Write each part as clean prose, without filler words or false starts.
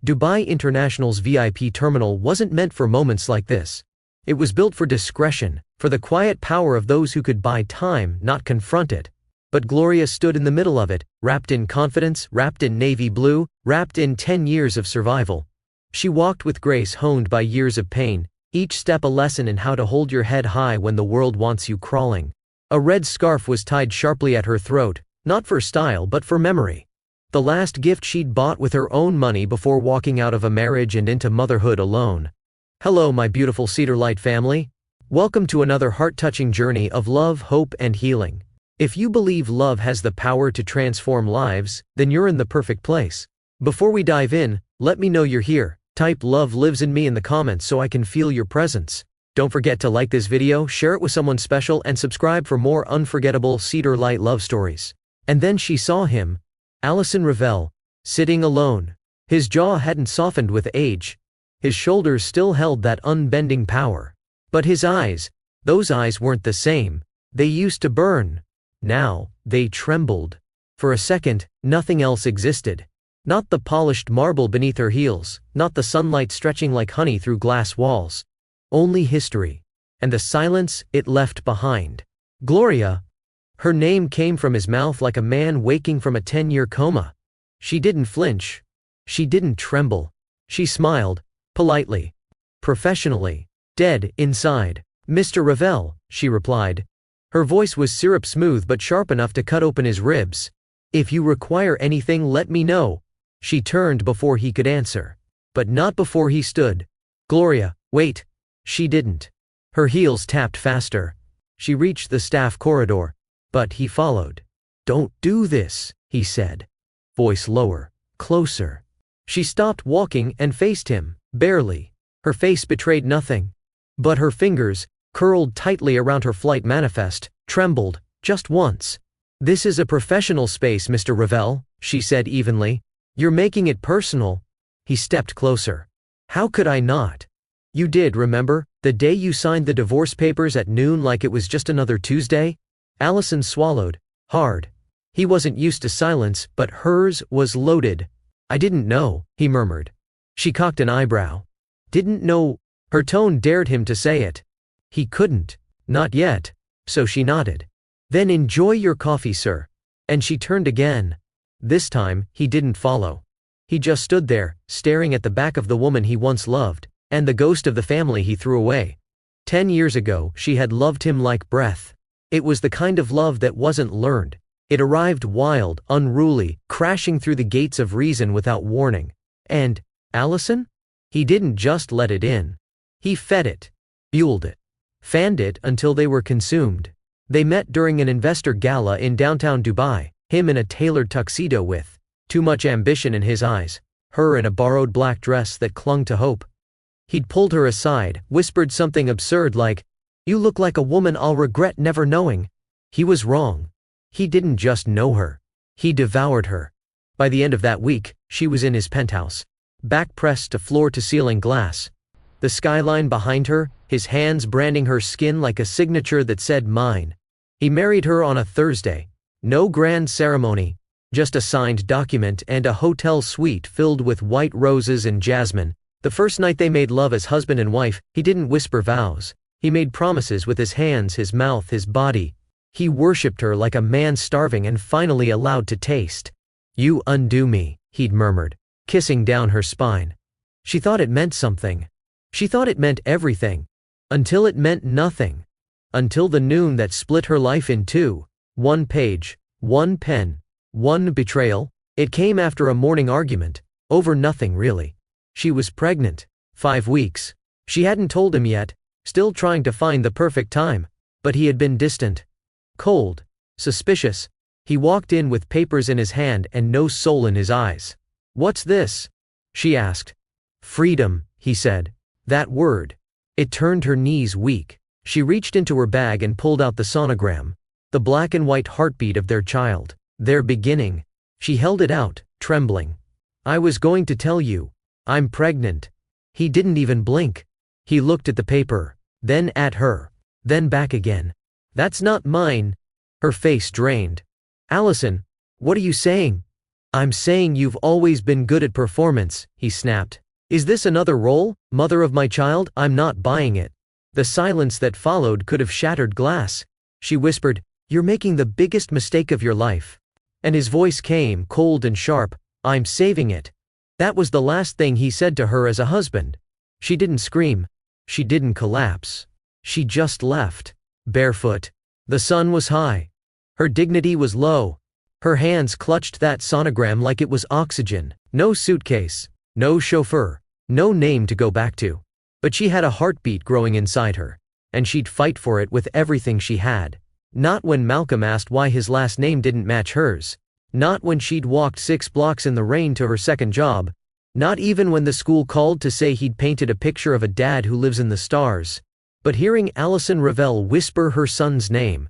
Dubai International's VIP terminal wasn't meant for moments like this. It was built for discretion, for the quiet power of those who could buy time, not confront it. But Gloria stood in the middle of it, wrapped in confidence, wrapped in navy blue, wrapped in 10 years of survival. She walked with grace honed by years of pain, each step a lesson in how to hold your head high when the world wants you crawling. A red scarf was tied sharply at her throat, not for style but for memory. The last gift she'd bought with her own money before walking out of a marriage and into motherhood alone. Hello, my beautiful Cedar Light family. Welcome to another heart-touching journey of love, hope, and healing. If you believe love has the power to transform lives, then you're in the perfect place. Before we dive in, let me know you're here. Type "Love lives in me" in the comments so I can feel your presence. Don't forget to like this video, share it with someone special, and subscribe for more unforgettable Cedar Light love stories. And then she saw him, Allison Ravel, sitting alone. His jaw hadn't softened with age. His shoulders still held that unbending power. But his eyes, those eyes weren't the same. They used to burn. Now, they trembled. For a second, nothing else existed. Not the polished marble beneath her heels, not the sunlight stretching like honey through glass walls. Only history. And the silence it left behind. Gloria. Her name came from his mouth like a man waking from a 10-year coma. She didn't flinch. She didn't tremble. She smiled, politely, professionally, dead inside. "Mr. Ravel," she replied. Her voice was syrup smooth but sharp enough to cut open his ribs. "If you require anything, let me know." She turned before he could answer. But not before he stood. "Gloria, wait." She didn't. Her heels tapped faster. She reached the staff corridor. But he followed. "Don't do this," he said. Voice lower, closer. She stopped walking and faced him, barely. Her face betrayed nothing. But her fingers, curled tightly around her flight manifest, trembled, just once. "This is a professional space, Mr. Ravel," she said evenly. "You're making it personal." He stepped closer. "How could I not? You did, remember, the day you signed the divorce papers at noon like it was just another Tuesday?" Allison swallowed, hard. He wasn't used to silence, but hers was loaded. "I didn't know," he murmured. She cocked an eyebrow. "Didn't know?" Her tone dared him to say it. He couldn't. Not yet. So she nodded. "Then enjoy your coffee, sir." And she turned again. This time, he didn't follow. He just stood there, staring at the back of the woman he once loved, and the ghost of the family he threw away. 10 years ago, she had loved him like breath. It was the kind of love that wasn't learned. It arrived wild, unruly, crashing through the gates of reason without warning. And Allison? He didn't just let it in. He fed it, fueled it, fanned it until they were consumed. They met during an investor gala in downtown Dubai, him in a tailored tuxedo with too much ambition in his eyes, her in a borrowed black dress that clung to hope. He'd pulled her aside, whispered something absurd like, "You look like a woman I'll regret never knowing." He was wrong. He didn't just know her. He devoured her. By the end of that week, she was in his penthouse, back pressed to floor-to-ceiling glass. The skyline behind her, his hands branding her skin like a signature that said "mine." He married her on a Thursday. No grand ceremony, just a signed document and a hotel suite filled with white roses and jasmine. The first night they made love as husband and wife, he didn't whisper vows. He made promises with his hands, his mouth, his body. He worshipped her like a man starving and finally allowed to taste. "You undo me," he'd murmured, kissing down her spine. She thought it meant something. She thought it meant everything. Until it meant nothing. Until the noon that split her life in two. One page, one pen, one betrayal. It came after a morning argument. Over nothing really. She was pregnant. 5 weeks. She hadn't told him yet. Still trying to find the perfect time. But he had been distant. Cold. Suspicious. He walked in with papers in his hand and no soul in his eyes. "What's this?" she asked. "Freedom," he said. That word. It turned her knees weak. She reached into her bag and pulled out the sonogram. The black and white heartbeat of their child. Their beginning. She held it out, trembling. "I was going to tell you. I'm pregnant." He didn't even blink. He looked at the paper, then at her, then back again. "That's not mine." Her face drained. "Allison, what are you saying?" I'm saying you've always been good at performance, he snapped. Is this another role, mother of my child? I'm not buying it. The silence that followed could have shattered glass. She whispered, "You're making the biggest mistake of your life." And his voice came, cold and sharp, "I'm saving it." That was the last thing he said to her as a husband. She didn't scream. She didn't collapse. She just left. Barefoot. The sun was high. Her dignity was low. Her hands clutched that sonogram like it was oxygen. No suitcase. No chauffeur. No name to go back to. But she had a heartbeat growing inside her. And she'd fight for it with everything she had. Not when Malcolm asked why his last name didn't match hers. Not when she'd walked 6 blocks in the rain to her second job. Not even when the school called to say he'd painted a picture of a dad who lives in the stars. But hearing Allison Ravel whisper her son's name,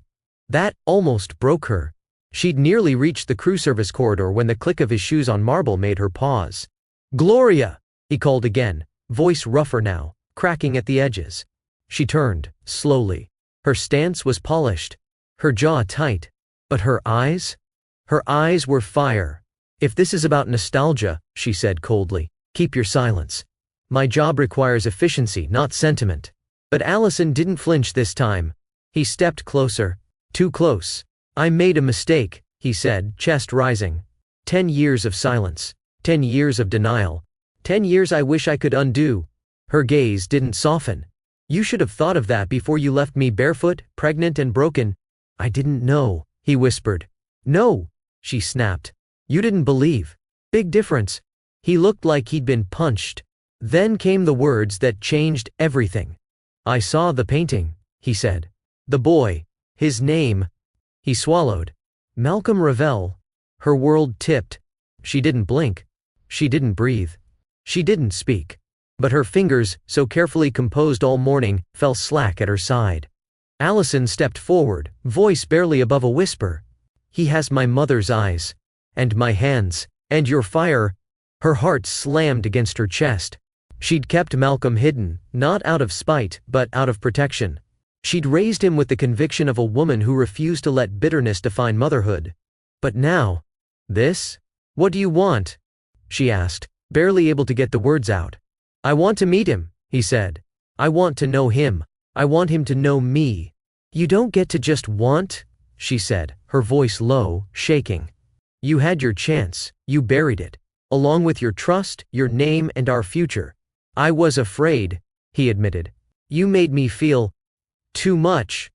that almost broke her. She'd nearly reached the crew service corridor when the click of his shoes on marble made her pause. "Gloria!" he called again, voice rougher now, cracking at the edges. She turned, slowly. Her stance was polished. Her jaw tight. But her eyes? Her eyes were fire. "If this is about nostalgia," she said coldly, "keep your silence. My job requires efficiency, not sentiment." But Allison didn't flinch this time. He stepped closer. Too close. "I made a mistake," he said, chest rising. 10 years of silence. 10 years of denial. 10 years I wish I could undo. Her gaze didn't soften. "You should have thought of that before you left me barefoot, pregnant and broken." "I didn't know," he whispered. "No," she snapped. "You didn't believe." Big difference. He looked like he'd been punched. Then came the words that changed everything. "I saw the painting," he said. "The boy. His name." He swallowed. "Malcolm Ravel." Her world tipped. She didn't blink. She didn't breathe. She didn't speak. But her fingers, so carefully composed all morning, fell slack at her side. Allison stepped forward, voice barely above a whisper. "He has my mother's eyes. And my hands. And your fire." Her heart slammed against her chest. She'd kept Malcolm hidden, not out of spite, but out of protection. She'd raised him with the conviction of a woman who refused to let bitterness define motherhood. But now, this? "What do you want?" she asked, barely able to get the words out. "I want to meet him," he said. "I want to know him. I want him to know me." "You don't get to just want," she said, her voice low, shaking. "You had your chance, you buried it. Along with your trust, your name, and our future." "I was afraid," he admitted. "You made me feel too much."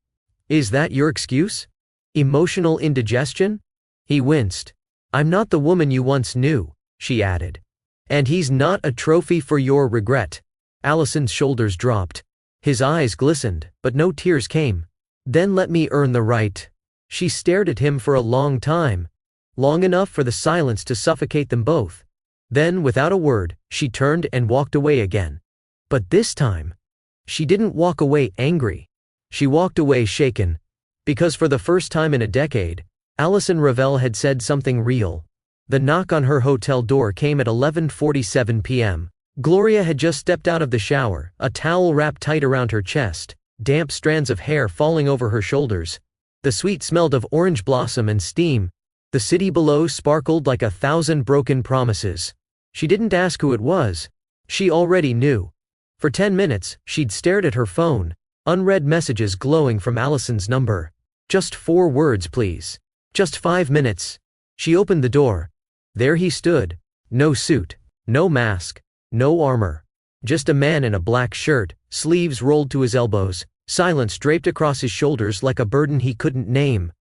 "Is that your excuse? Emotional indigestion?" He winced. "I'm not the woman you once knew," she added. "And he's not a trophy for your regret." Allison's shoulders dropped. His eyes glistened, but no tears came. "Then let me earn the right." She stared at him for a long time. Long enough for the silence to suffocate them both. Then, without a word, she turned and walked away again. But this time, she didn't walk away angry. She walked away shaken. Because for the first time in a decade, Allison Ravel had said something real. The knock on her hotel door came at 11:47 p.m. Gloria had just stepped out of the shower, a towel wrapped tight around her chest, damp strands of hair falling over her shoulders. The suite smelled of orange blossom and steam. The city below sparkled like 1,000 broken promises. She didn't ask who it was. She already knew. For 10 minutes, she'd stared at her phone, unread messages glowing from Allison's number. "Just 4 words, please. Just 5 minutes." She opened the door. There he stood. No suit. No mask. No armor. Just a man in a black shirt, sleeves rolled to his elbows, silence draped across his shoulders like a burden he couldn't name.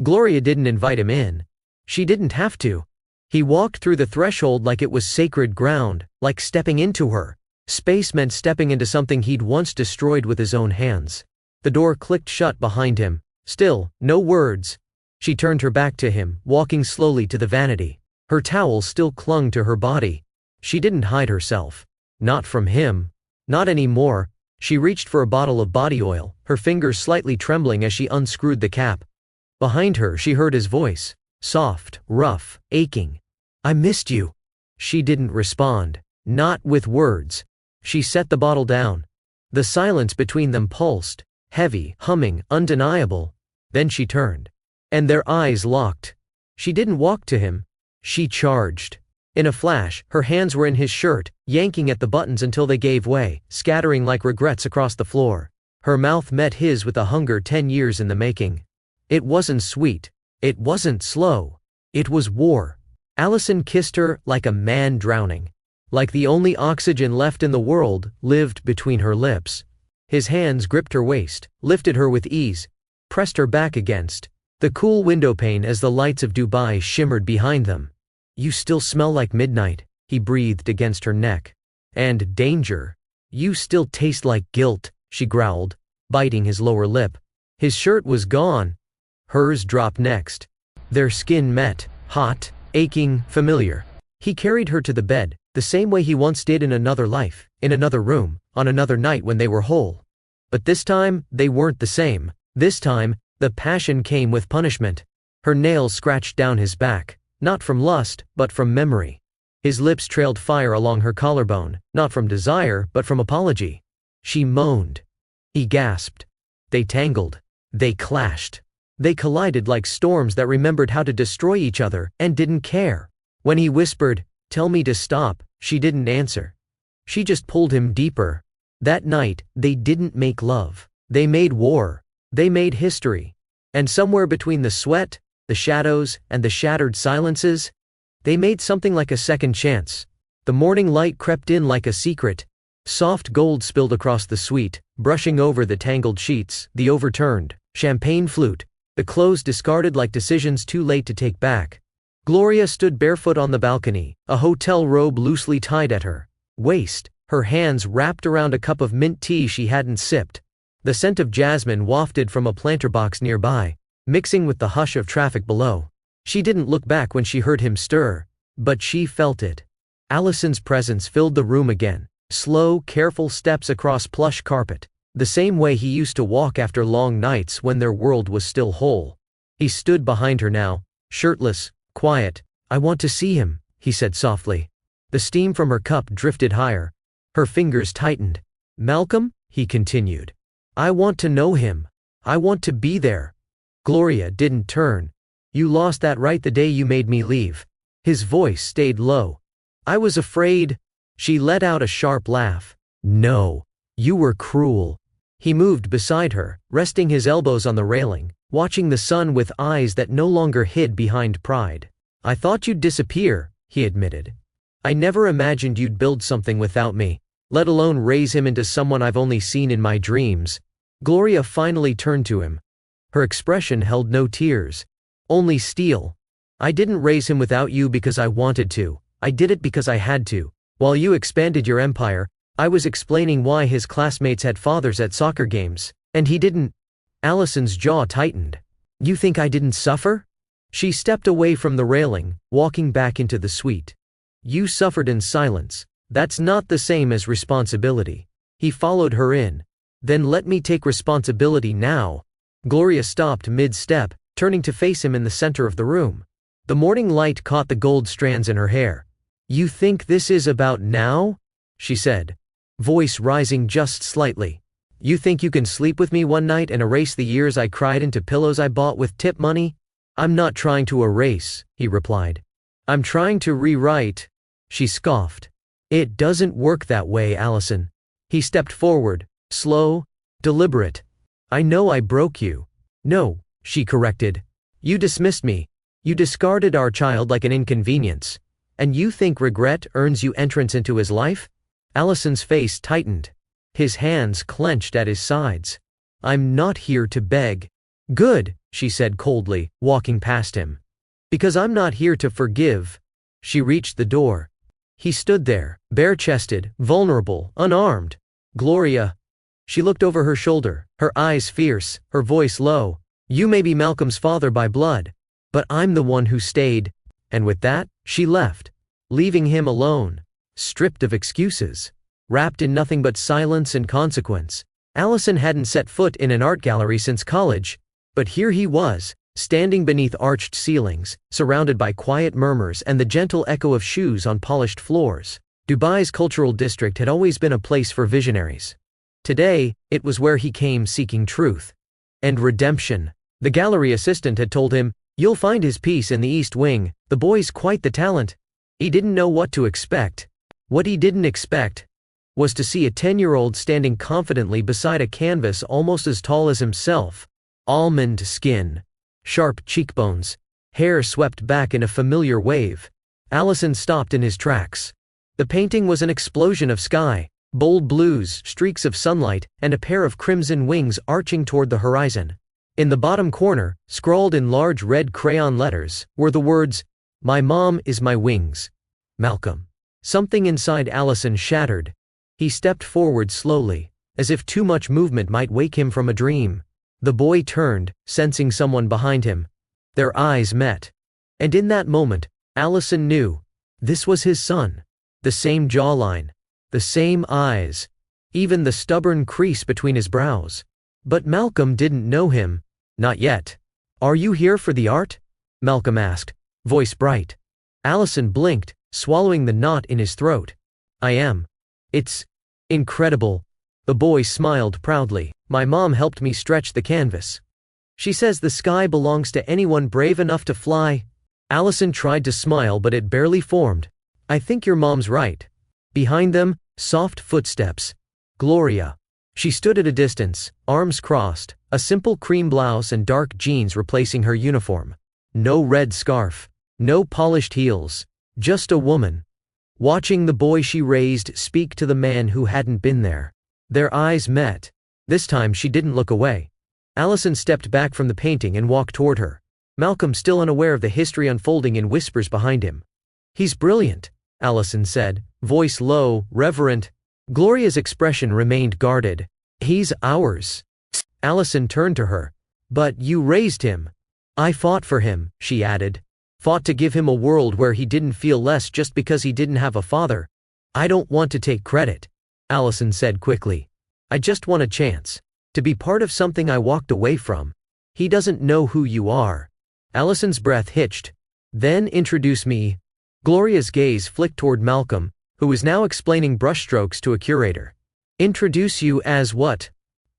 Gloria didn't invite him in. She didn't have to. He walked through the threshold like it was sacred ground, like stepping into her. Space meant stepping into something he'd once destroyed with his own hands. The door clicked shut behind him. Still, no words. She turned her back to him, walking slowly to the vanity. Her towel still clung to her body. She didn't hide herself. Not from him. Not anymore. She reached for a bottle of body oil, her fingers slightly trembling as she unscrewed the cap. Behind her she heard his voice. Soft, rough, aching. "I missed you." She didn't respond. Not with words. She set the bottle down. The silence between them pulsed, heavy, humming, undeniable. Then she turned. And their eyes locked. She didn't walk to him. She charged. In a flash, her hands were in his shirt, yanking at the buttons until they gave way, scattering like regrets across the floor. Her mouth met his with a hunger 10 years in the making. It wasn't sweet. It wasn't slow. It was war. Allison kissed her like a man drowning. Like the only oxygen left in the world, lived between her lips. His hands gripped her waist, lifted her with ease, pressed her back against the cool windowpane as the lights of Dubai shimmered behind them. You still smell like midnight, he breathed against her neck. And danger. You still taste like guilt, she growled, biting his lower lip. His shirt was gone. Hers dropped next. Their skin met, hot, aching, familiar. He carried her to the bed, the same way he once did in another life, in another room, on another night when they were whole. But this time, they weren't the same. This time, the passion came with punishment. Her nails scratched down his back, not from lust, but from memory. His lips trailed fire along her collarbone, not from desire, but from apology. She moaned. He gasped. They tangled. They clashed. They collided like storms that remembered how to destroy each other and didn't care. When he whispered, "Tell me to stop," she didn't answer. She just pulled him deeper. That night, they didn't make love. They made war. They made history. And somewhere between the sweat, the shadows, and the shattered silences, they made something like a second chance. The morning light crept in like a secret. Soft gold spilled across the suite, brushing over the tangled sheets, the overturned champagne flute, the clothes discarded like decisions too late to take back. Gloria stood barefoot on the balcony, a hotel robe loosely tied at her waist, her hands wrapped around a cup of mint tea she hadn't sipped. The scent of jasmine wafted from a planter box nearby, mixing with the hush of traffic below. She didn't look back when she heard him stir, but she felt it. Allison's presence filled the room again, slow, careful steps across plush carpet, the same way he used to walk after long nights when their world was still whole. He stood behind her now, shirtless, quiet. "I want to see him," he said softly. The steam from her cup drifted higher. Her fingers tightened. "Malcolm," he continued. "I want to know him. I want to be there." Gloria didn't turn. "You lost that right the day you made me leave." His voice stayed low. "I was afraid." She let out a sharp laugh. "No. You were cruel." He moved beside her, resting his elbows on the railing, watching the sun with eyes that no longer hid behind pride. "I thought you'd disappear," he admitted. "I never imagined you'd build something without me, let alone raise him into someone I've only seen in my dreams." Gloria finally turned to him. Her expression held no tears, only steel. "I didn't raise him without you because I wanted to. I did it because I had to. While you expanded your empire, I was explaining why his classmates had fathers at soccer games, and he didn't." Allison's jaw tightened. "You think I didn't suffer?" She stepped away from the railing, walking back into the suite. "You suffered in silence. That's not the same as responsibility." He followed her in. "Then let me take responsibility now." Gloria stopped mid-step, turning to face him in the center of the room. The morning light caught the gold strands in her hair. "You think this is about now?" she said, voice rising just slightly. "You think you can sleep with me one night and erase the years I cried into pillows I bought with tip money?" "I'm not trying to erase," he replied. "I'm trying to rewrite." She scoffed. "It doesn't work that way, Allison." He stepped forward, slow, deliberate. "I know I broke you." "No," she corrected. "You dismissed me. You discarded our child like an inconvenience. And you think regret earns you entrance into his life?" Allison's face tightened. His hands clenched at his sides. "I'm not here to beg." "Good," she said coldly, walking past him. "Because I'm not here to forgive." She reached the door. He stood there, bare-chested, vulnerable, unarmed. "Gloria." She looked over her shoulder, her eyes fierce, her voice low. "You may be Malcolm's father by blood, but I'm the one who stayed." And with that, she left, leaving him alone, stripped of excuses, wrapped in nothing but silence and consequence. Allison hadn't set foot in an art gallery since college, but here he was, standing beneath arched ceilings, surrounded by quiet murmurs and the gentle echo of shoes on polished floors. Dubai's cultural district had always been a place for visionaries. Today, it was where he came seeking truth and redemption. The gallery assistant had told him, You'll find his piece in the East Wing. The boy's quite the talent." He didn't know what to expect. What he didn't expect was to see a 10-year-old standing confidently beside a canvas almost as tall as himself. Almond skin, sharp cheekbones, hair swept back in a familiar wave. Allison stopped in his tracks. The painting was an explosion of sky, bold blues, streaks of sunlight, and a pair of crimson wings arching toward the horizon. In the bottom corner, scrawled in large red crayon letters, were the words, "My mom is my wings. Malcolm." Something inside Allison shattered. He stepped forward slowly, as if too much movement might wake him from a dream. The boy turned, sensing someone behind him. Their eyes met. And in that moment, Allison knew. This was his son. The same jawline. The same eyes. Even the stubborn crease between his brows. But Malcolm didn't know him. Not yet. "Are you here for the art?" Malcolm asked, voice bright. Allison blinked, swallowing the knot in his throat. "I am. It's incredible." The boy smiled proudly. "My mom helped me stretch the canvas. She says the sky belongs to anyone brave enough to fly." Allison tried to smile, but it barely formed. "I think your mom's right." Behind them, soft footsteps. Gloria. She stood at a distance, arms crossed, a simple cream blouse and dark jeans replacing her uniform. No red scarf. No polished heels. Just a woman. Watching the boy she raised speak to the man who hadn't been there. Their eyes met. This time she didn't look away. Allison stepped back from the painting and walked toward her. Malcolm, still unaware of the history unfolding in whispers behind him. "He's brilliant," Allison said, voice low, reverent. Gloria's expression remained guarded. "He's ours." Allison turned to her. "But you raised him." "I fought for him," she added. "Fought to give him a world where he didn't feel less just because he didn't have a father." "I don't want to take credit," Allison said quickly. "I just want a chance to be part of something I walked away from." "He doesn't know who you are." Allison's breath hitched. "Then introduce me." Gloria's gaze flicked toward Malcolm, who was now explaining brushstrokes to a curator. "Introduce you as what?"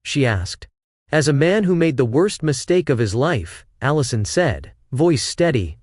she asked. "As a man who made the worst mistake of his life," Allison said, voice steady,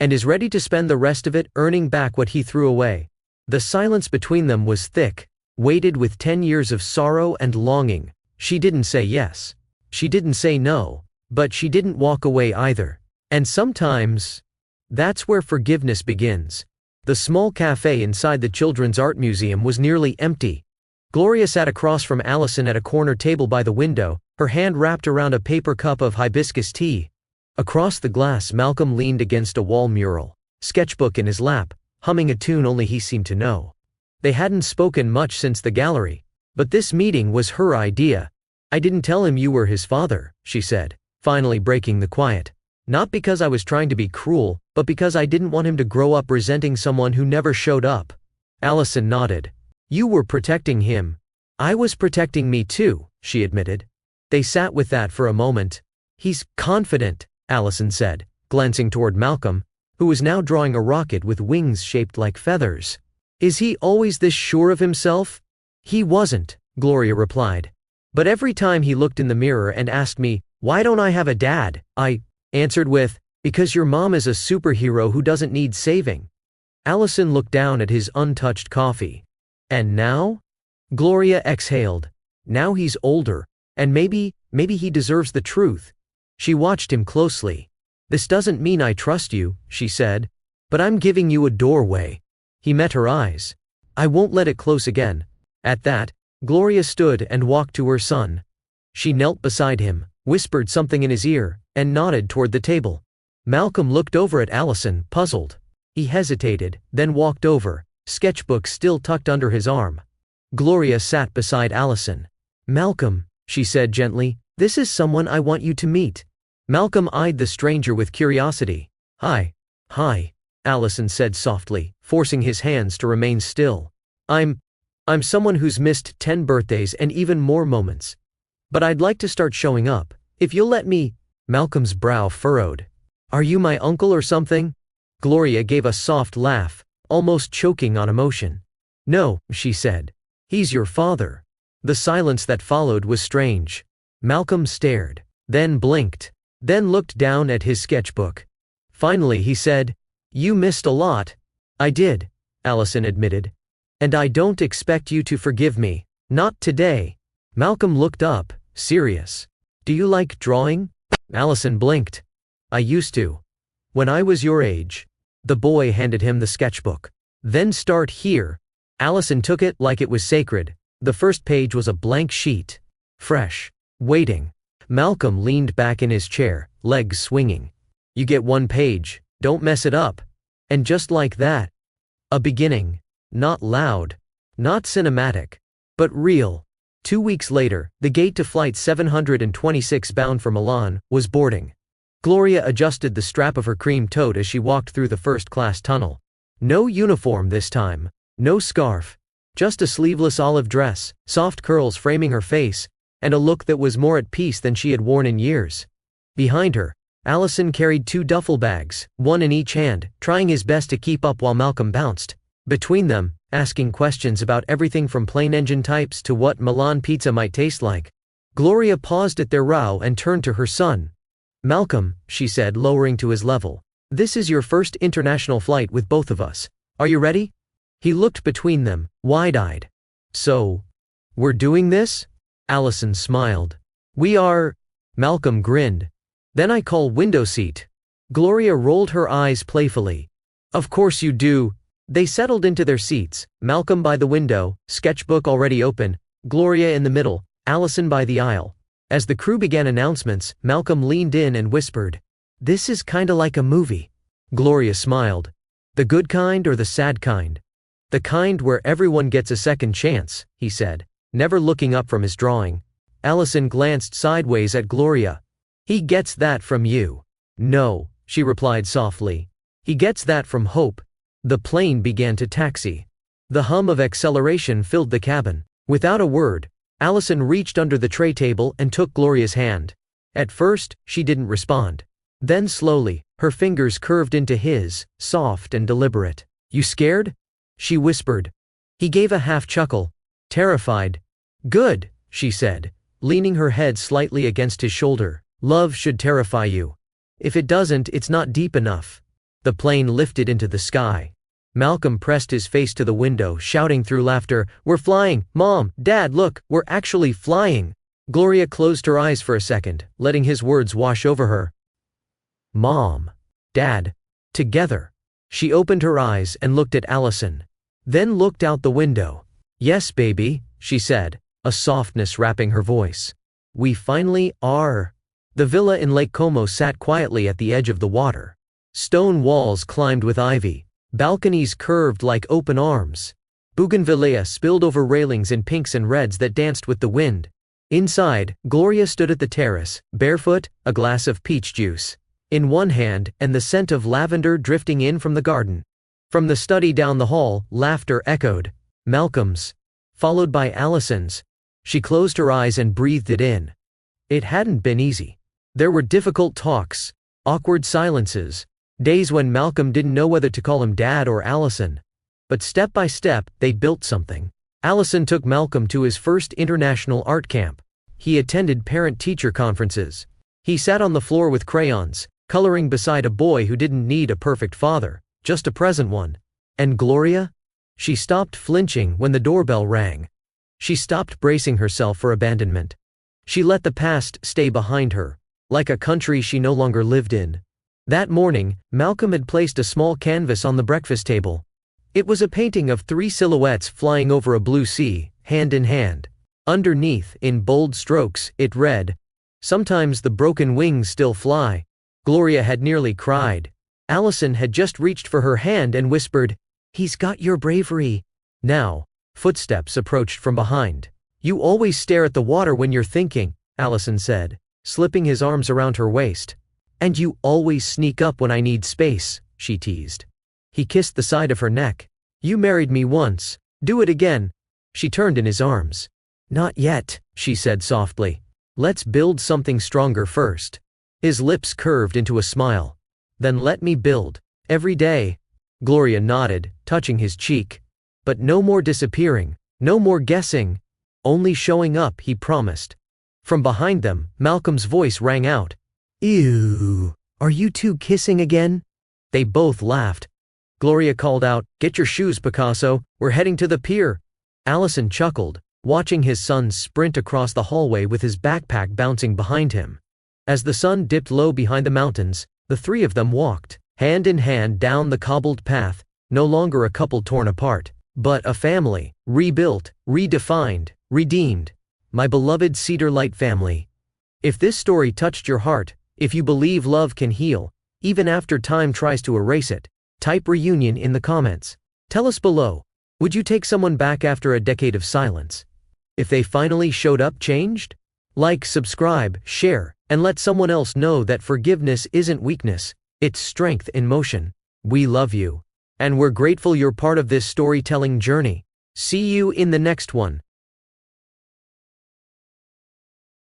"and is ready to spend the rest of it earning back what he threw away." The silence between them was thick, weighted with 10 years of sorrow and longing. She didn't say yes. She didn't say no. But she didn't walk away either. And sometimes, that's where forgiveness begins. The small cafe inside the Children's Art Museum was nearly empty. Gloria sat across from Allison at a corner table by the window, her hand wrapped around a paper cup of hibiscus tea. Across the glass, Malcolm leaned against a wall mural, sketchbook in his lap, humming a tune only he seemed to know. They hadn't spoken much since the gallery, but this meeting was her idea. "I didn't tell him you were his father," she said, finally breaking the quiet. "Not because I was trying to be cruel, but because I didn't want him to grow up resenting someone who never showed up." Allison nodded. "You were protecting him." "I was protecting me too," she admitted. They sat with that for a moment. "He's confident," Allison said, glancing toward Malcolm, who was now drawing a rocket with wings shaped like feathers. "Is he always this sure of himself?" "He wasn't," Gloria replied. "But every time he looked in the mirror and asked me, 'Why don't I have a dad?' I answered with, 'Because your mom is a superhero who doesn't need saving.'" Allison looked down at his untouched coffee. "And now?" Gloria exhaled. "Now he's older, and maybe he deserves the truth." She watched him closely. "This doesn't mean I trust you," she said, "but I'm giving you a doorway." He met her eyes. "I won't let it close again." At that, Gloria stood and walked to her son. She knelt beside him, whispered something in his ear, and nodded toward the table. Malcolm looked over at Allison, puzzled. He hesitated, then walked over, sketchbook still tucked under his arm. Gloria sat beside Allison. "Malcolm," she said gently, "this is someone I want you to meet." Malcolm eyed the stranger with curiosity. Hi, Allison said softly, forcing his hands to remain still. I'm someone who's missed 10 birthdays and even more moments. But I'd like to start showing up, if you'll let me." Malcolm's brow furrowed. "Are you my uncle or something?" Gloria gave a soft laugh, almost choking on emotion. "No," she said. "He's your father." The silence that followed was strange. Malcolm stared, then blinked, then looked down at his sketchbook. Finally he said, "You missed a lot." "I did," Allison admitted. "And I don't expect you to forgive me. Not today." Malcolm looked up, serious. "Do you like drawing?" Allison blinked. "I used to. When I was your age." The boy handed him the sketchbook. "Then start here." Allison took it like it was sacred. The first page was a blank sheet. Fresh. Waiting. Malcolm leaned back in his chair, legs swinging. "You get one page, don't mess it up." And just like that. A beginning. Not loud. Not cinematic. But real. 2 weeks later, the gate to Flight 726 bound for Milan was boarding. Gloria adjusted the strap of her cream tote as she walked through the first-class tunnel. No uniform this time. No scarf. Just a sleeveless olive dress, soft curls framing her face, and a look that was more at peace than she had worn in years. Behind her, Allison carried 2 duffel bags, one in each hand, trying his best to keep up while Malcolm bounced between them, asking questions about everything from plane engine types to what Milan pizza might taste like. Gloria paused at their row and turned to her son. "Malcolm," she said, lowering to his level, "this is your first international flight with both of us. Are you ready?" He looked between them, wide-eyed. "So, we're doing this?" Allison smiled. "We are." Malcolm grinned. "Then I call window seat." Gloria rolled her eyes playfully. "Of course you do." They settled into their seats, Malcolm by the window, sketchbook already open, Gloria in the middle, Allison by the aisle. As the crew began announcements, Malcolm leaned in and whispered, "This is kinda like a movie." Gloria smiled. "The good kind or the sad kind?" "The kind where everyone gets a second chance," he said, never looking up from his drawing. Allison glanced sideways at Gloria. "He gets that from you." "No," she replied softly. "He gets that from hope." The plane began to taxi. The hum of acceleration filled the cabin. Without a word, Allison reached under the tray table and took Gloria's hand. At first, she didn't respond. Then slowly, her fingers curved into his, soft and deliberate. "You scared?" she whispered. He gave a half chuckle. "Terrified." "Good," she said, leaning her head slightly against his shoulder. "Love should terrify you. If it doesn't, it's not deep enough." The plane lifted into the sky. Malcolm pressed his face to the window, shouting through laughter, "We're flying! Mom, Dad, look, we're actually flying!" Gloria closed her eyes for a second, letting his words wash over her. Mom. Dad. Together. She opened her eyes and looked at Allison. Then looked out the window. "Yes, baby," she said, a softness wrapping her voice. "We finally are." The villa in Lake Como sat quietly at the edge of the water. Stone walls climbed with ivy. Balconies curved like open arms. Bougainvillea spilled over railings in pinks and reds that danced with the wind. Inside, Gloria stood at the terrace, barefoot, a glass of peach juice in one hand and the scent of lavender drifting in from the garden. From the study down the hall, laughter echoed. Malcolm's, followed by Allison's. She closed her eyes and breathed it in. It hadn't been easy. There were difficult talks, awkward silences, days when Malcolm didn't know whether to call him Dad or Allison. But step by step, they built something. Allison took Malcolm to his first international art camp. He attended parent-teacher conferences. He sat on the floor with crayons, coloring beside a boy who didn't need a perfect father, just a present one. And Gloria? She stopped flinching when the doorbell rang. She stopped bracing herself for abandonment. She let the past stay behind her, like a country she no longer lived in. That morning, Malcolm had placed a small canvas on the breakfast table. It was a painting of 3 silhouettes flying over a blue sea, hand in hand. Underneath, in bold strokes, it read, "Sometimes the broken wings still fly." Gloria had nearly cried. Allison had just reached for her hand and whispered, "He's got your bravery." Now, footsteps approached from behind. "You always stare at the water when you're thinking," Allison said, slipping his arms around her waist. "And you always sneak up when I need space," she teased. He kissed the side of her neck. "You married me once. Do it again." She turned in his arms. "Not yet," she said softly. "Let's build something stronger first." His lips curved into a smile. "Then let me build. Every day." Gloria nodded, touching his cheek. "But no more disappearing. No more guessing. Only showing up," he promised. From behind them, Malcolm's voice rang out. "Ew. Are you two kissing again? They both laughed. Gloria called out, "Get your shoes, Picasso, we're heading to the pier." Allison chuckled, watching his son sprint across the hallway with his backpack bouncing behind him. As the sun dipped low behind the mountains, the three of them walked, hand in hand down the cobbled path, no longer a couple torn apart, but a family, rebuilt, redefined, redeemed. My beloved Cedar Light family. If this story touched your heart, if you believe love can heal, even after time tries to erase it, type reunion in the comments. Tell us below, would you take someone back after a decade of silence? If they finally showed up changed? Like, subscribe, share, and let someone else know that forgiveness isn't weakness, it's strength in motion. We love you. And we're grateful you're part of this storytelling journey. See you in the next one.